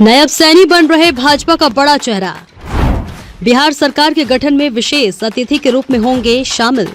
नायब सैनी बन रहे भाजपा का बड़ा चेहरा। बिहार सरकार के गठन में विशेष अतिथि के रूप में होंगे शामिल।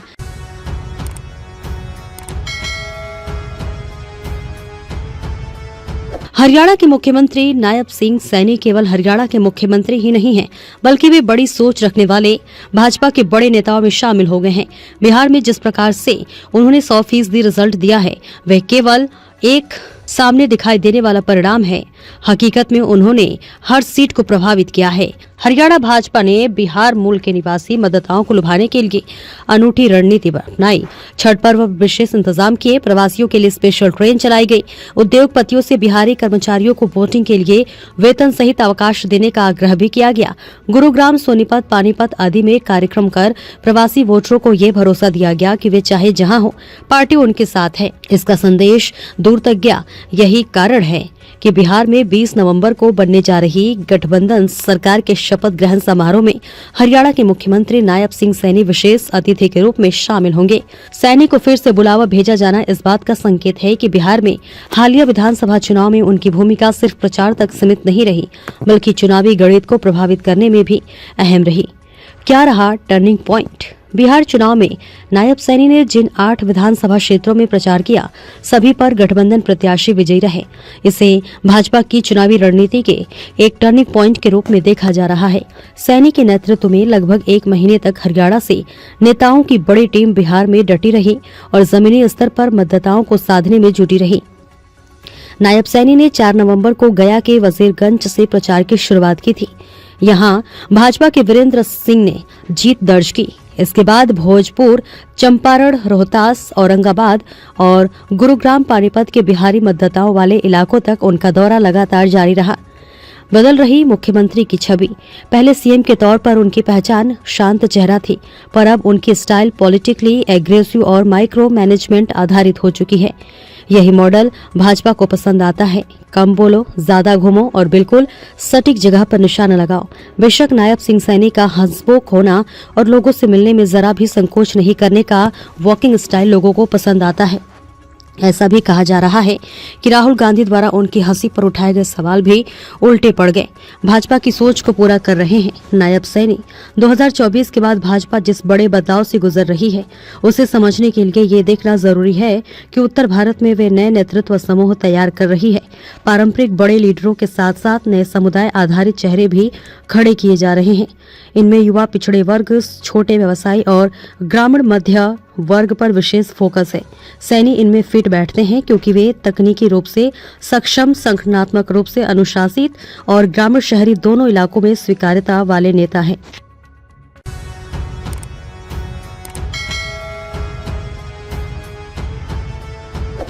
हरियाणा के मुख्यमंत्री नायब सिंह सैनी केवल हरियाणा के मुख्यमंत्री ही नहीं हैं, बल्कि वे बड़ी सोच रखने वाले भाजपा के बड़े नेताओं में शामिल हो गए हैं। बिहार में जिस प्रकार से उन्होंने 100% रिजल्ट दिया है, वह केवल एक सामने दिखाई देने वाला परिणाम है। हकीकत में उन्होंने हर सीट को प्रभावित किया है। हरियाणा भाजपा ने बिहार मूल के निवासी मतदाताओं को लुभाने के लिए अनूठी रणनीति अपनाई। छठ पर्व विशेष इंतजाम किए, प्रवासियों के लिए स्पेशल ट्रेन चलाई गई। उद्योगपतियों से बिहारी कर्मचारियों को वोटिंग के लिए वेतन सहित अवकाश देने का आग्रह भी किया गया। गुरुग्राम, सोनीपत, पानीपत आदि में कार्यक्रम कर प्रवासी वोटरों को ये भरोसा दिया गया कि वे चाहे जहां हो, पार्टी उनके साथ है। इसका संदेश दूर तक गया। यही कारण है कि बिहार में 20 नवंबर को बनने जा रही गठबंधन सरकार के शपथ ग्रहण समारोह में हरियाणा के मुख्यमंत्री नायब सिंह सैनी विशेष अतिथि के रूप में शामिल होंगे। सैनी को फिर से बुलावा भेजा जाना इस बात का संकेत है कि बिहार में हालिया विधानसभा चुनाव में उनकी भूमिका सिर्फ प्रचार तक सीमित नहीं रही, बल्कि चुनावी गणित को प्रभावित करने में भी अहम रही। क्या रहा टर्निंग पॉइंट? बिहार चुनाव में नायब सैनी ने जिन 8 विधानसभा क्षेत्रों में प्रचार किया, सभी पर गठबंधन प्रत्याशी विजयी रहे। इसे भाजपा की चुनावी रणनीति के एक टर्निंग पॉइंट के रूप में देखा जा रहा है। सैनी के नेतृत्व में लगभग 1 महीने तक हरियाणा से नेताओं की बड़ी टीम बिहार में डटी रही और जमीनी स्तर पर मतदाताओं को साधने में जुटी रही। नायब सैनी ने 4 नवंबर को गया के वजीरगंज से प्रचार की शुरुआत की थी। यहां भाजपा के वीरेंद्र सिंह ने जीत दर्ज की। इसके बाद भोजपुर, चंपारण, रोहतास, औरंगाबाद और गुरुग्राम, पानीपत के बिहारी मतदाताओं वाले इलाकों तक उनका दौरा लगातार जारी रहा। बदल रही मुख्यमंत्री की छवि। पहले सीएम के तौर पर उनकी पहचान शांत चेहरा थी, पर अब उनकी स्टाइल पॉलिटिकली एग्रेसिव और माइक्रो मैनेजमेंट आधारित हो चुकी है। यही मॉडल भाजपा को पसंद आता है। कम बोलो, ज्यादा घूमो और बिल्कुल सटीक जगह पर निशाना लगाओ। बेशक नायब सिंह सैनी का हंसमुख होना और लोगों से मिलने में जरा भी संकोच नहीं करने का वॉकिंग स्टाइल लोगों को पसंद आता है। ऐसा भी कहा जा रहा है कि राहुल गांधी द्वारा उनकी हंसी पर उठाए गए सवाल भी उल्टे पड़ गए। भाजपा की सोच को पूरा कर रहे हैं नायब सैनी। 2024 के बाद भाजपा जिस बड़े बदलाव से गुजर रही है, उसे समझने के लिए ये देखना जरूरी है कि उत्तर भारत में वे नए नेतृत्व समूह तैयार कर रही है। पारंपरिक बड़े लीडरों के साथ साथ नए समुदाय आधारित चेहरे भी खड़े किए जा रहे हैं। इनमें युवा, पिछड़े वर्ग, छोटे व्यवसायी और ग्रामीण मध्य वर्ग पर विशेष फोकस है। सैनी इनमें फिट बैठते हैं क्योंकि वे तकनीकी रूप से सक्षम, संगठनात्मक रूप से अनुशासित और ग्रामीण शहरी दोनों इलाकों में स्वीकार्यता वाले नेता हैं।